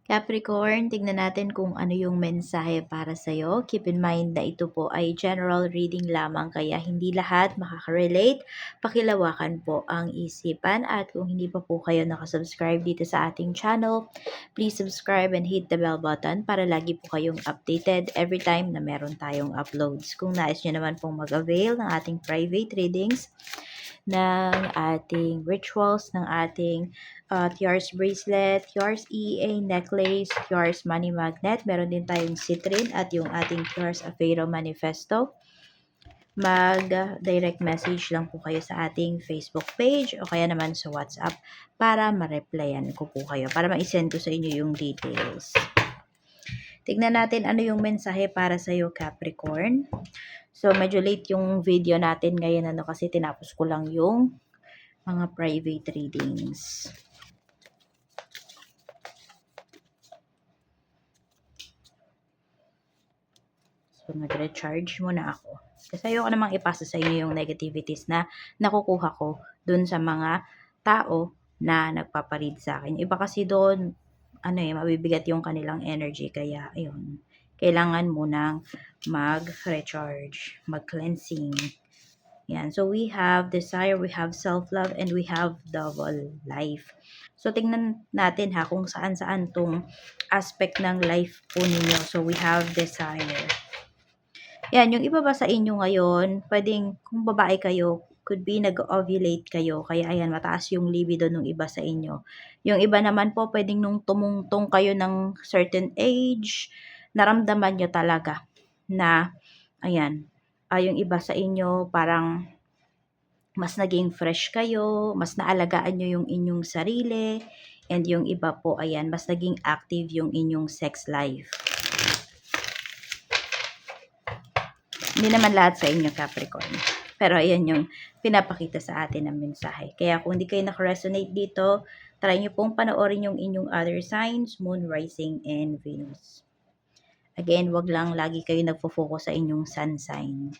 Capricorn, tignan natin kung ano yung mensahe para sa'yo. Keep in mind na ito po ay general reading lamang kaya hindi lahat makaka-relate. Pakilawakan po ang isipan at kung hindi pa po kayo nakasubscribe dito sa ating channel, please subscribe and hit the bell button para lagi po kayong updated every time na meron tayong uploads. Kung nais nyo naman pong mag-avail ng ating private readings, ng ating rituals, ng ating Tiaras bracelet, Tiaras EA necklace, Tiaras money magnet. Meron din tayong citrine at yung ating Tiaras Afero manifesto. Mag-direct message lang po kayo sa ating Facebook page o kaya naman sa WhatsApp para ma-replyan ko po kayo, para ma-send ko sa inyo yung details. Tignan natin ano yung mensahe para sa iyo, Capricorn. So, medyo late yung video natin ngayon kasi tinapos ko lang yung mga private readings. So, nag-recharge muna ako. Kasi ayoko namang ipasa sa inyo yung negativities na nakukuha ko dun sa mga tao na nagpaparead sa akin. Iba kasi doon, mabibigat yung kanilang energy. Kaya, ayun, kailangan munang mag-recharge, mag-cleansing. Yan. So, we have desire, we have self-love, and we have double life. So, tingnan natin kung saan-saan tong aspect ng life po ninyo. So, we have desire. Yan, yung iba ba sa inyo ngayon, pwedeng, kung babae kayo, could be nag-ovulate kayo. Kaya, ayan, mataas yung libido ng iba sa inyo. Yung iba naman po, pwedeng nung tumungtong kayo ng certain age, naramdaman nyo talaga na, ayan, yung iba sa inyo, parang, mas naging fresh kayo, mas naalagaan nyo yung inyong sarili, and yung iba po, ayan, mas naging active yung inyong sex life. Hindi naman lahat sa inyo, Capricorn. Pero ayan yung pinapakita sa atin ng mensahe. Kaya kung hindi kayo naka-resonate dito, try nyo pong panoorin yung inyong other signs, Moon, Rising, and Venus. Again, wag lang lagi kayo nagfo-focus sa inyong sun sign.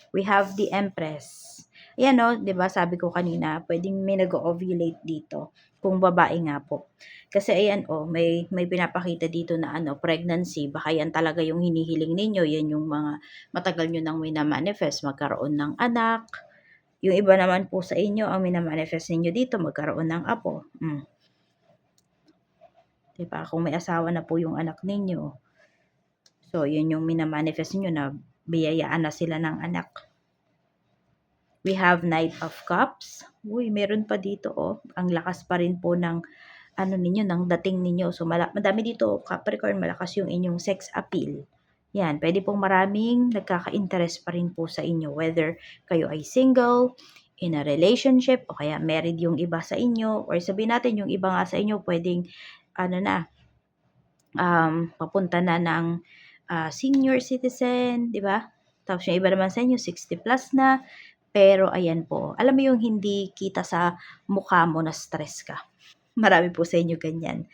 We have the Empress. Ayan o, di ba sabi ko kanina, pwedeng may nag-ovulate dito. Kung babae nga po. Kasi ayan o, may pinapakita dito na pregnancy. Baka yan talaga yung hinihiling ninyo. Yan yung mga matagal nyo nang minamanifest, magkaroon ng anak. Yung iba naman po sa inyo, ang minamanifest ninyo dito, magkaroon ng apo. Diba? Kung may asawa na po yung anak ninyo. So, yun yung minamanifest ninyo na biyayaan na sila ng anak. We have Knight of Cups. Uy, meron pa dito oh. Ang lakas pa rin po ng ninyo, ng dating ninyo. So, madami dito, Capricorn, malakas yung inyong sex appeal. Yan, pwede pong maraming nagkaka-interest pa rin po sa inyo. Whether kayo ay single, in a relationship, o kaya married yung iba sa inyo, or sabihin natin yung iba nga sa inyo, pwedeng, papunta na ng senior citizen, di ba? Tapos yung iba naman sa inyo, 60 plus na. Pero ayan po, alam mo yung hindi kita sa mukha mo na stress ka. Marami po sa inyo ganyan.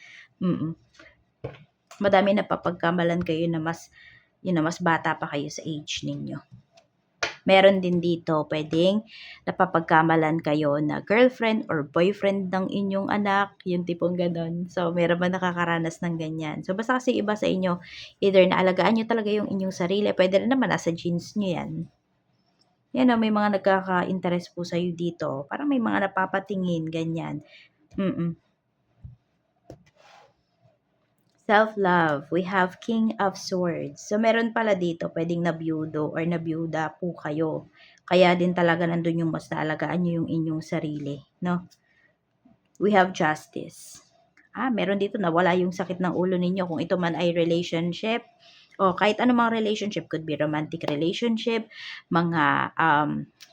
Madami na papagkamalan kayo na mas bata pa kayo sa age ninyo. Meron din dito, pwedeng napapagkamalan kayo na girlfriend or boyfriend ng inyong anak, yung tipong ganon. So, meron ba nakakaranas ng ganyan? So, basta kasi iba sa inyo, either naalagaan nyo talaga yung inyong sarili, pwede rin naman nasa genes nyo yan. Yan may mga nagkaka-interest po sa'yo dito. Parang may mga napapatingin, ganyan. Self-love. We have King of Swords. So, meron pala dito, pwedeng nabiyudo or nabiyuda po kayo. Kaya din talaga nandun yung mas naalagaan nyo yung inyong sarili. No? We have Justice. Meron dito na wala yung sakit ng ulo ninyo. Kung ito man ay relationship, o kahit anumang relationship, could be romantic relationship, mga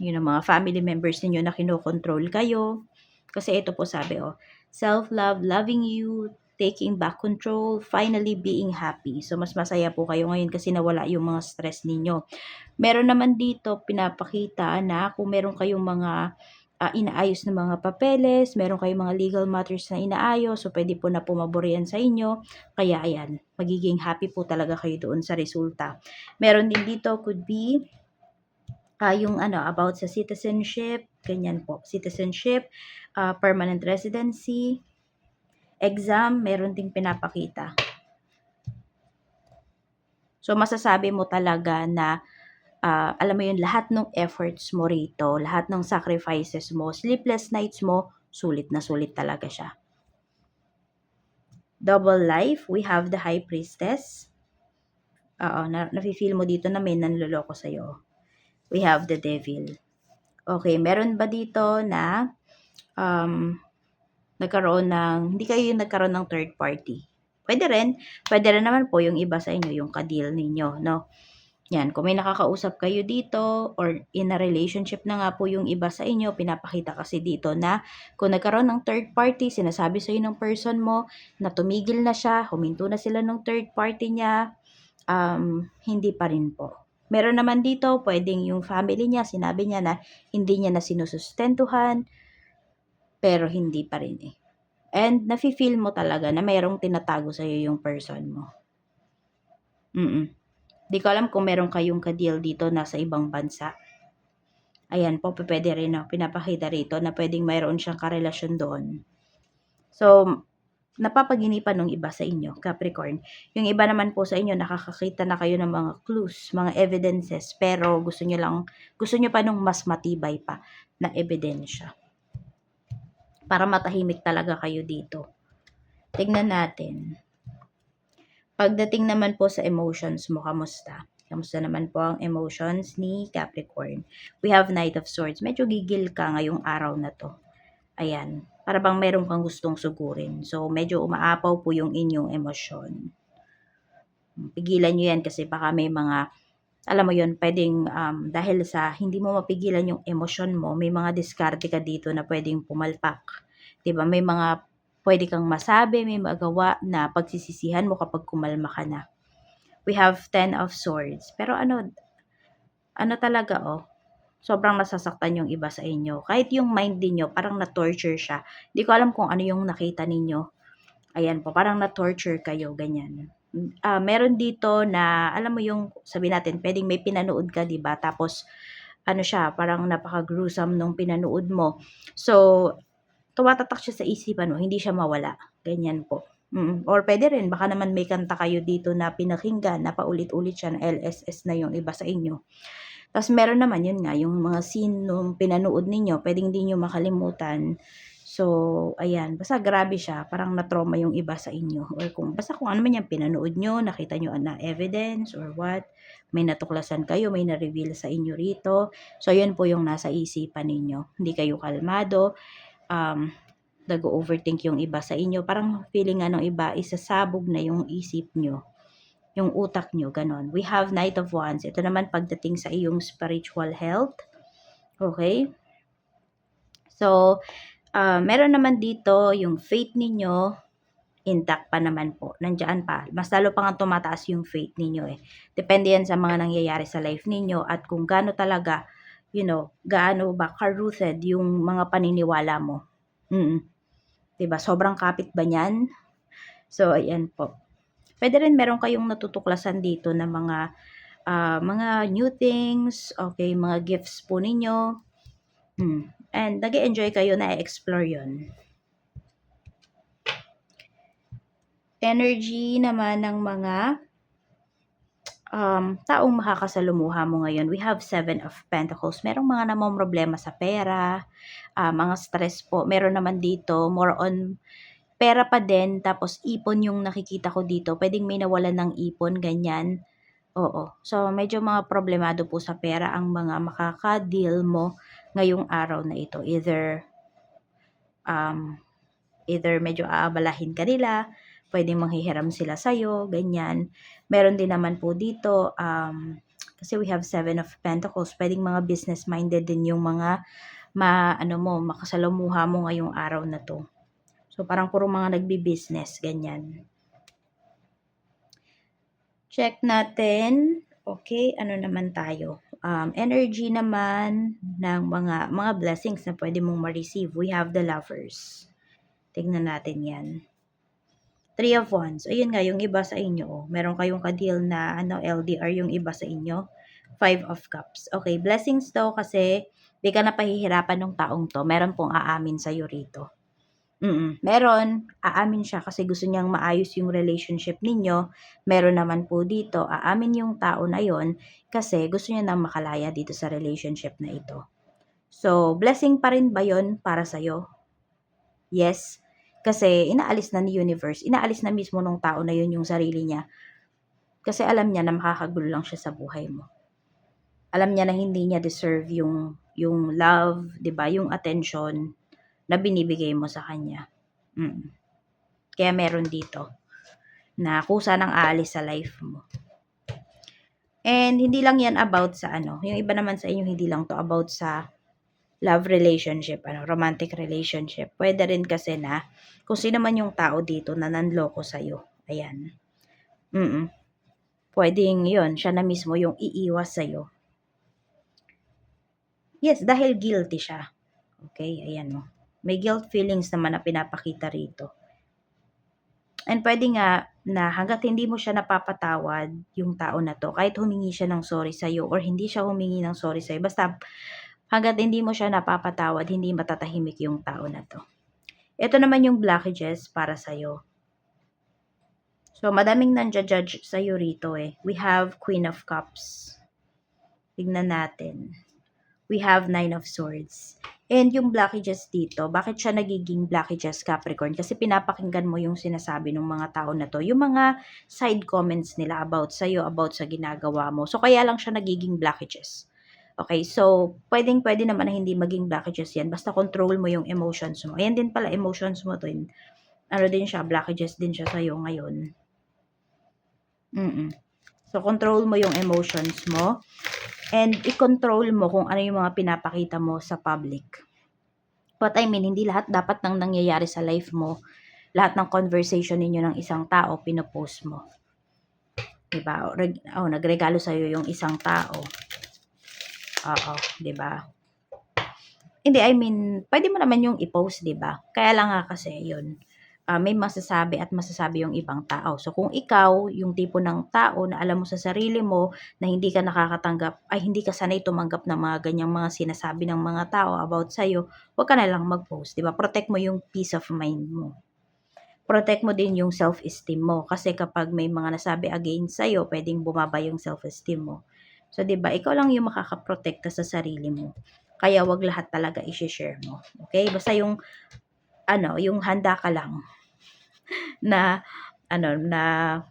mga family members ninyo na kinokontrol kayo. Kasi ito po sabi self-love, loving you, taking back control, finally being happy. So, mas masaya po kayo ngayon kasi nawala yung mga stress ninyo. Meron naman dito pinapakita na kung meron kayong mga inaayos na mga papeles, meron kayong mga legal matters na inaayos, so pwede po na pumabor yan sa inyo. Kaya ayan, magiging happy po talaga kayo doon sa resulta. Meron din dito, could be yung about sa citizenship, ganyan po, citizenship, permanent residency, exam, meron ding pinapakita. So, masasabi mo talaga na alam mo yun, lahat ng efforts mo rito, lahat ng sacrifices mo, sleepless nights mo, sulit na sulit talaga siya. Double life, we have the High Priestess. Nafe-feel mo dito na may nanloloko sa'yo. We have the Devil. Okay, meron ba dito na hindi kayo yung nagkaroon ng third party? Pwede rin naman po yung iba sa inyo, yung ka-deal ninyo, no? Yan, kung may nakakausap kayo dito or in a relationship na nga po yung iba sa inyo, pinapakita kasi dito na kung nagkaroon ng third party, sinasabi sa'yo ng person mo na tumigil na siya, huminto na sila ng third party niya, hindi pa rin po. Meron naman dito, pwedeng yung family niya, sinabi niya na hindi niya na sinusustentuhan, pero hindi pa rin eh. And nafe-feel mo talaga na mayroong tinatago sa'yo yung person mo. Di ko alam kung meron kayong ka-deal dito nasa ibang bansa. Ayan po, pwede rin na pinapakita rito na pwedeng mayroon siyang karelasyon doon. So, napapaginipan ng iba sa inyo, Capricorn. Yung iba naman po sa inyo, nakakakita na kayo ng mga clues, mga evidences, pero gusto nyo pa nung mas matibay pa na ebidensya. Para matahimik talaga kayo dito. Tignan natin. Pagdating naman po sa emotions mo, kamusta? Kamusta naman po ang emotions ni Capricorn? We have Knight of Swords. Medyo gigil ka ngayong araw na to. Ayan. Para bang meron kang gustong sugurin. So, medyo umaapaw po yung inyong emosyon. Pigilan nyo yan kasi baka may mga, alam mo yun, pwedeng dahil sa hindi mo mapigilan yung emosyon mo, may mga diskarte ka dito na pwedeng pumalpak. Diba? May mga pwede kang masabi, may magawa na pagsisisihan mo kapag kumalma ka na. We have 10 of Swords. Pero ano talaga sobrang nasasaktan yung iba sa inyo. Kahit yung mind niyo parang na-torture siya. Hindi ko alam kung ano yung nakita ninyo. Ayan po, parang na-torture kayo, ganyan. Meron dito na, alam mo yung, sabi natin, pwedeng may pinanood ka, diba? Tapos, siya, parang napaka-gruesome nung pinanood mo. So, tumatatak siya sa isipan mo, hindi siya mawala. Ganyan po. Or pwede rin, baka naman may kanta kayo dito na pinakinggan, na paulit-ulit siya, na LSS na yung iba sa inyo. Tapos meron naman, yun nga, yung mga scene nung pinanood ninyo, pwedeng hindi nyo makalimutan. So, ayan, basta grabe siya, parang na-trauma yung iba sa inyo. Or basta kung ano man yung pinanood nyo, nakita nyo na evidence or what, may natuklasan kayo, may na-reveal sa inyo rito. So, yun po yung nasa isipan ninyo. Hindi kayo kalmado, nag-overthink yung iba sa inyo. Parang feeling nga ng iba, isasabog na yung isip nyo, yung utak nyo, ganon. We have Knight of Wands. Ito naman pagdating sa iyong spiritual health. Okay? So, meron naman dito yung faith ninyo, intact pa naman po. Nandiyan pa. Mas lalo pa nga tumataas yung faith ninyo eh. Depende yan sa mga nangyayari sa life ninyo at kung gaano talaga, gaano ba ka-rooted yung mga paniniwala mo. Diba? Sobrang kapit ba niyan? So, ayan po. Pwede rin meron kayong natutuklasan dito na mga new things, okay, mga gifts po ninyo. And nag-enjoy kayo na explore yun. Energy naman ng mga taong makakasalumuha mo ngayon. We have 7 of Pentacles. Merong mga namang problema sa pera, mga stress po. Meron naman dito, more on pera pa din, tapos ipon yung nakikita ko dito. Pwedeng may nawalan ng ipon, ganyan. Oo. So, medyo mga problemado po sa pera ang mga makaka-deal mo ngayong araw na ito. Either medyo aabalahin ka nila, pwedeng manghihiram sila sa'yo, ganyan. Meron din naman po dito, kasi we have 7 of Pentacles, pwedeng mga business-minded din yung mga makasalamuha mo ngayong araw na to. So, parang puro mga nagbi-business, ganyan. Check natin. Okay, ano naman tayo? Energy naman ng mga blessings na pwede mong ma-receive. We have the Lovers. Tignan natin yan. 3 of Wands. Ayun nga, yung iba sa inyo. Meron kayong ka-deal na LDR yung iba sa inyo. 5 of Cups. Okay, blessings daw kasi di ka na pahihirapan ng taong to. Meron pong aamin sa'yo rito. Meron, aamin siya kasi gusto niyang maayos yung relationship ninyo. Meron naman po dito, aamin yung tao na yon kasi gusto niya nang makalaya dito sa relationship na ito. So, blessing pa rin ba yon para sa'yo? Yes. Kasi inaalis na ni universe, inaalis na mismo nung tao na yun yung sarili niya. Kasi alam niya na makakagulo lang siya sa buhay mo. Alam niya na hindi niya deserve yung love, 'di ba? Yung attention na binibigay mo sa kanya. Mm. Kaya meron dito na kusa nang aalis sa life mo. And hindi lang 'yan about sa ano, yung iba naman sa inyo hindi lang 'to about sa love relationship, romantic relationship. Pwede rin kasi na kung sino man yung tao dito na nanloko sa'yo. Ayan. Mm. Puwedeng 'yun, siya na mismo yung iiwas sa'yo. Yes, dahil guilty siya. Okay, ayan mo. May guilt feelings naman na pinapakita rito. And pwede nga na hangga't hindi mo siya napapatawad, yung tao na 'to, kahit humingi siya ng sorry sa'yo or hindi siya humingi ng sorry sa'yo, basta hangga't hindi mo siya napapatawad, hindi matatahimik yung tao na 'to. Ito naman yung blockages para sa'yo. So, madaming nanja-judge sa'yo rito eh. We have Queen of Cups. Tignan natin. We have 9 of Swords. And yung blockages dito, bakit siya nagiging blockages, Capricorn? Kasi pinapakinggan mo yung sinasabi ng mga tao na to, yung mga side comments nila about sa'yo, about sa ginagawa mo. So, kaya lang siya nagiging blockages. Okay, so, pwede naman na hindi maging blockages yan, basta control mo yung emotions mo. Ayan din pala, emotions mo to. Ano din siya, blockages din siya sa'yo ngayon. So, control mo yung emotions mo. And i-control mo kung ano yung mga pinapakita mo sa public. What I mean, hindi lahat dapat nang nangyayari sa life mo, lahat ng conversation ninyo ng isang tao, pinopost mo. Diba? Nagregalo sa'yo yung isang tao. Oo, diba? Hindi, I mean, pwede mo naman yung i-post, diba? Kaya lang nga kasi, yun, may masasabi at masasabi yung ibang tao. So, kung ikaw, yung tipo ng tao na alam mo sa sarili mo na hindi ka nakakatanggap, ay hindi ka sanay tumanggap ng mga ganyang mga sinasabi ng mga tao about sa'yo, huwag ka na lang mag-post, diba? Protect mo yung peace of mind mo. Protect mo din yung self-esteem mo. Kasi kapag may mga nasabi against sa'yo, pwedeng bumaba yung self-esteem mo. So, diba, ikaw lang yung makakaprotekta sa sarili mo. Kaya wag lahat talaga i-share mo. Okay? Basta yung handa ka lang na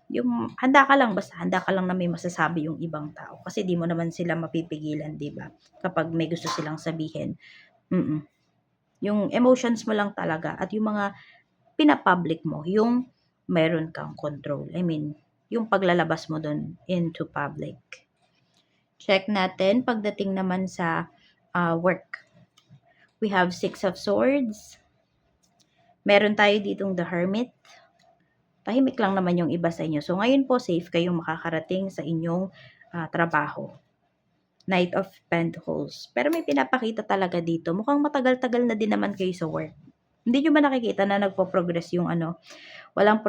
yung handa ka lang, basta handa ka lang na may masasabi yung ibang tao. Kasi di mo naman sila mapipigilan, di ba? Kapag may gusto silang sabihin. Yung emotions mo lang talaga at yung mga pinapublic mo, yung meron kang control. I mean, yung paglalabas mo dun into public. Check natin pagdating naman sa work. We have 6 of Swords. Meron tayo ditong the Hermit. Tahimik lang naman yung iba sa inyo. So, ngayon po, safe kayong makakarating sa inyong trabaho. Knight of Pentacles. Pero may pinapakita talaga dito. Mukhang matagal-tagal na din naman kayo sa work. Hindi nyo ba nakikita na nagpo-progress yung walang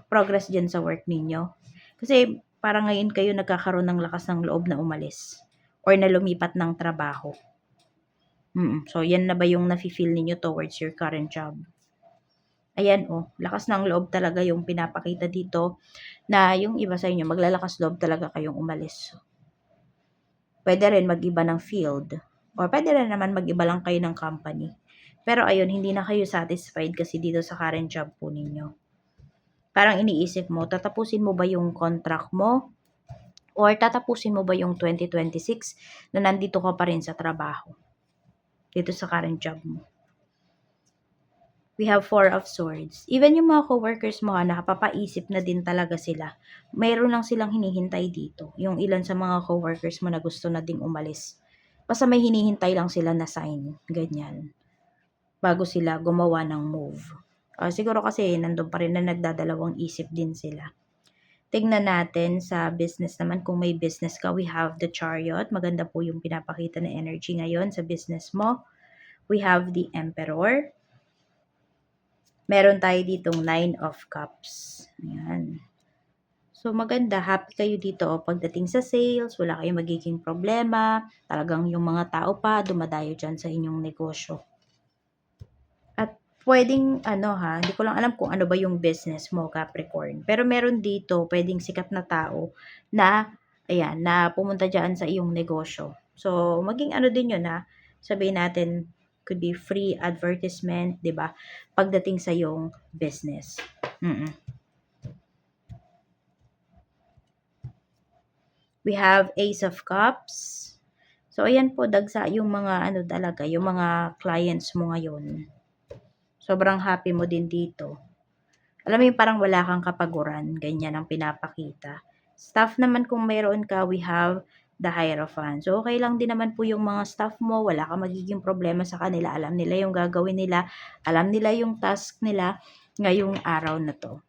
progress dyan sa work ninyo? Kasi parang ngayon kayo nagkakaroon ng lakas ng loob na umalis or na lumipat ng trabaho. So, yan na ba yung nafe-feel ninyo towards your current job? Ayan, lakas ng loob talaga yung pinapakita dito na yung iba sa inyo, maglalakas loob talaga kayong umalis. Pwede rin mag-iba ng field or pwede rin naman mag-iba lang kayo ng company. Pero ayun, hindi na kayo satisfied kasi dito sa current job po ninyo. Parang iniisip mo, tatapusin mo ba yung contract mo? Or tatapusin mo ba yung 2026 na nandito ka pa rin sa trabaho? Dito sa current job mo. We have 4 of Swords. Even yung mga coworkers mo, nakapapaisip na din talaga sila. Mayroon lang silang hinihintay dito. Yung ilan sa mga coworkers mo na gusto na ding umalis. Basta may hinihintay lang sila na sign. Ganyan. Bago sila gumawa ng move. Siguro kasi nandun pa rin na nagdadalawang isip din sila. Tignan natin sa business naman. Kung may business ka, we have the Chariot. Maganda po yung pinapakita na energy ngayon sa business mo. We have the Emperor. Meron tayo ditong 9 of Cups. Ayan. So, maganda. Happy kayo dito. Pagdating sa sales, wala kayong magiging problema. Talagang yung mga tao pa, dumadayo dyan sa inyong negosyo. At Puwedeng ano ha, hindi ko lang alam kung ano ba yung business mo, Capricorn. Pero meron dito puwedeng sikat na tao na ayan, na pumunta diyan sa iyong negosyo. So, maging ano din 'yun ha, sabihin natin could be free advertisement, 'di ba? Pagdating sa iyong business. Mm. We have Ace of Cups. So, ayan po dagsa yung mga ano talaga, yung mga clients mo ngayon. Sobrang happy mo din dito. Alam mo yung parang wala kang kapaguran, ganyan ang pinapakita. Staff naman kung mayroon ka, we have the Hierophant. So, okay lang din naman po yung mga staff mo, wala kang magiging problema sa kanila. Alam nila yung gagawin nila, alam nila yung task nila ngayong araw na to.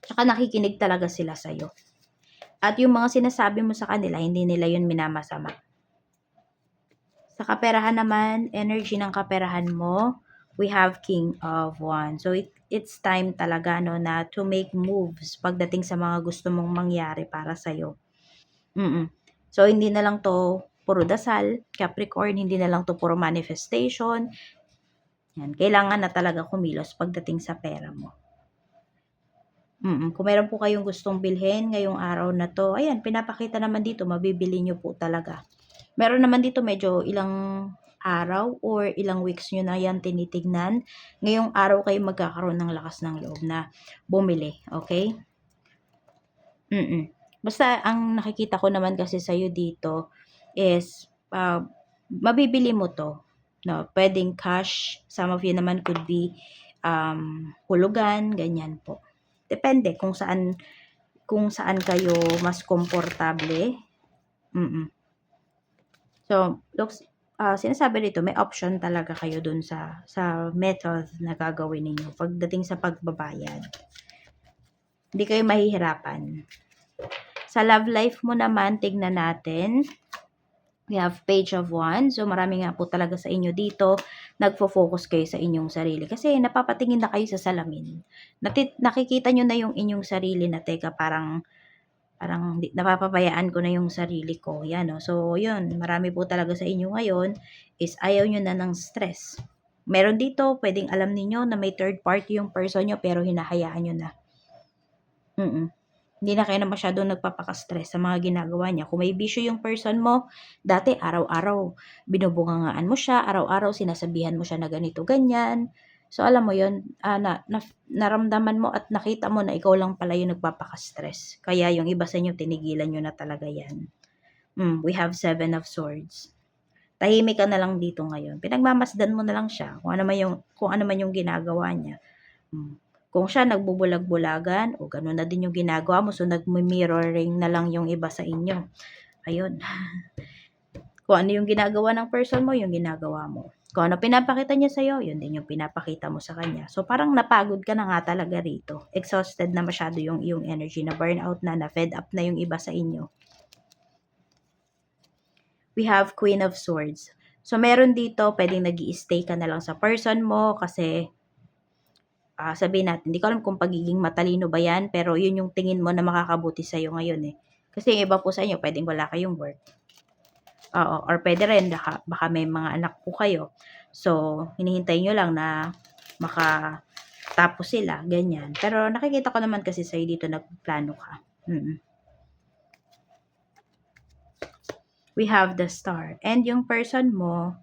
Tsaka nakikinig talaga sila sa'yo. At yung mga sinasabi mo sa kanila, hindi nila yun minamasama. Sa kaperahan naman, energy ng kaperahan mo, we have King of Wands. So, it's time talaga no, na to make moves pagdating sa mga gusto mong mangyari para sa'yo. So, hindi na lang to puro dasal, Capricorn, hindi na lang to puro manifestation. Yan, kailangan na talaga kumilos pagdating sa pera mo. Kung meron po kayong gustong bilhin ngayong araw na to, ayan, pinapakita naman dito, mabibili nyo po talaga. Meron naman dito medyo ilang araw or ilang weeks nyo na yan tinitignan. Ngayong araw kayo magkakaroon ng lakas ng loob na bumili, okay? Basta ang nakikita ko naman kasi sa'yo dito is mabibili mo to. No, pwedeng cash, some of you naman could be hulugan, ganyan po. Depende kung saan kayo mas komportable. So, sinasabi dito, may option talaga kayo dun sa method na gagawin ninyo pagdating sa pagbabayad. Hindi kayo mahihirapan. Sa love life mo naman, tignan natin. We have Page of Wands. So, marami nga po talaga sa inyo dito. Nagfo-focus kayo sa inyong sarili. Kasi napapatingin na kayo sa salamin. Nakikita nyo na yung inyong sarili na teka parang napapabayaan ko na yung sarili ko. Yan, no? So, yun. Marami po talaga sa inyo ngayon is ayaw nyo na ng stress. Meron dito, pwedeng alam niyo na may third party yung person nyo pero hinahayaan nyo na. Hindi na kayo na masyadong nagpapaka-stress sa mga ginagawa niya. Kung may bisyo yung person mo, dati araw-araw binubungangaan mo siya, araw-araw sinasabihan mo siya na ganito, ganyan. So, alam mo yun, naramdaman mo at nakita mo na ikaw lang pala yung nagpapaka-stress. Kaya yung iba sa inyo, tinigilan nyo na talaga yan. We have 7 of Swords. Tahimik ka na lang dito ngayon. Pinagmamasdan mo na lang siya kung ano man yung ginagawa niya. Kung siya nagbubulag-bulagan, o gano'n na din yung ginagawa mo, so nagmi-mirroring na lang yung iba sa inyo. Ayun. Kung ano yung ginagawa ng person mo, yung ginagawa mo. Kung ano pinapakita niya sa'yo, yun din yung pinapakita mo sa kanya. So, parang napagod ka na nga talaga rito. Exhausted na masyado yung energy, na burnout na fed up na yung iba sa inyo. We have Queen of Swords. So, meron dito, pwedeng nag-i-stay ka na lang sa person mo kasi sabihin natin, hindi ko alam kung pagiging matalino ba yan, pero yun yung tingin mo na makakabuti sa'yo ngayon eh. Kasi yung iba po sa inyo, pwedeng wala kayong work. Oo, or pwede rin, baka may mga anak po kayo. So, hinihintay nyo lang na makatapos sila, ganyan. Pero nakikita ko naman kasi sa'yo dito, nagplano ka. We have the Star. And yung person mo,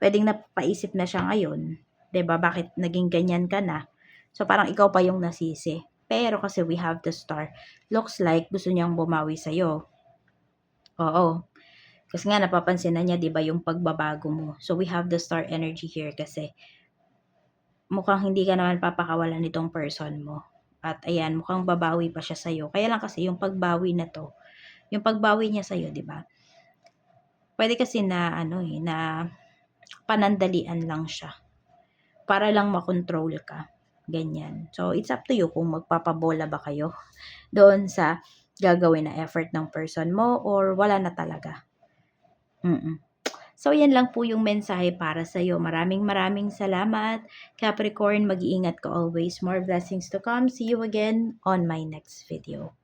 pwedeng napaisip na siya ngayon. 'Di ba? Bakit naging ganyan ka na? So, parang ikaw pa yung nasisi. Pero kasi we have the Star. Looks like gusto niyang bumawi sa'yo. Oo. Kasi nga napapansin na niya, 'di ba, yung pagbabago mo. So, we have the Star energy here kasi mukhang hindi ka naman papakawalan nitong person mo. At ayan, mukhang babawi pa siya sa'yo. Kaya lang kasi yung pagbawi na to, yung pagbawi niya sa'yo, 'di ba? Pwede kasi na na panandalian lang siya. Para lang makontrol ka. Ganyan. So, it's up to you kung magpapabola ba kayo doon sa gagawin na effort ng person mo or wala na talaga. So, yan lang po yung mensahe para sa'yo. Maraming salamat. Capricorn, mag-iingat ka always. More blessings to come. See you again on my next video.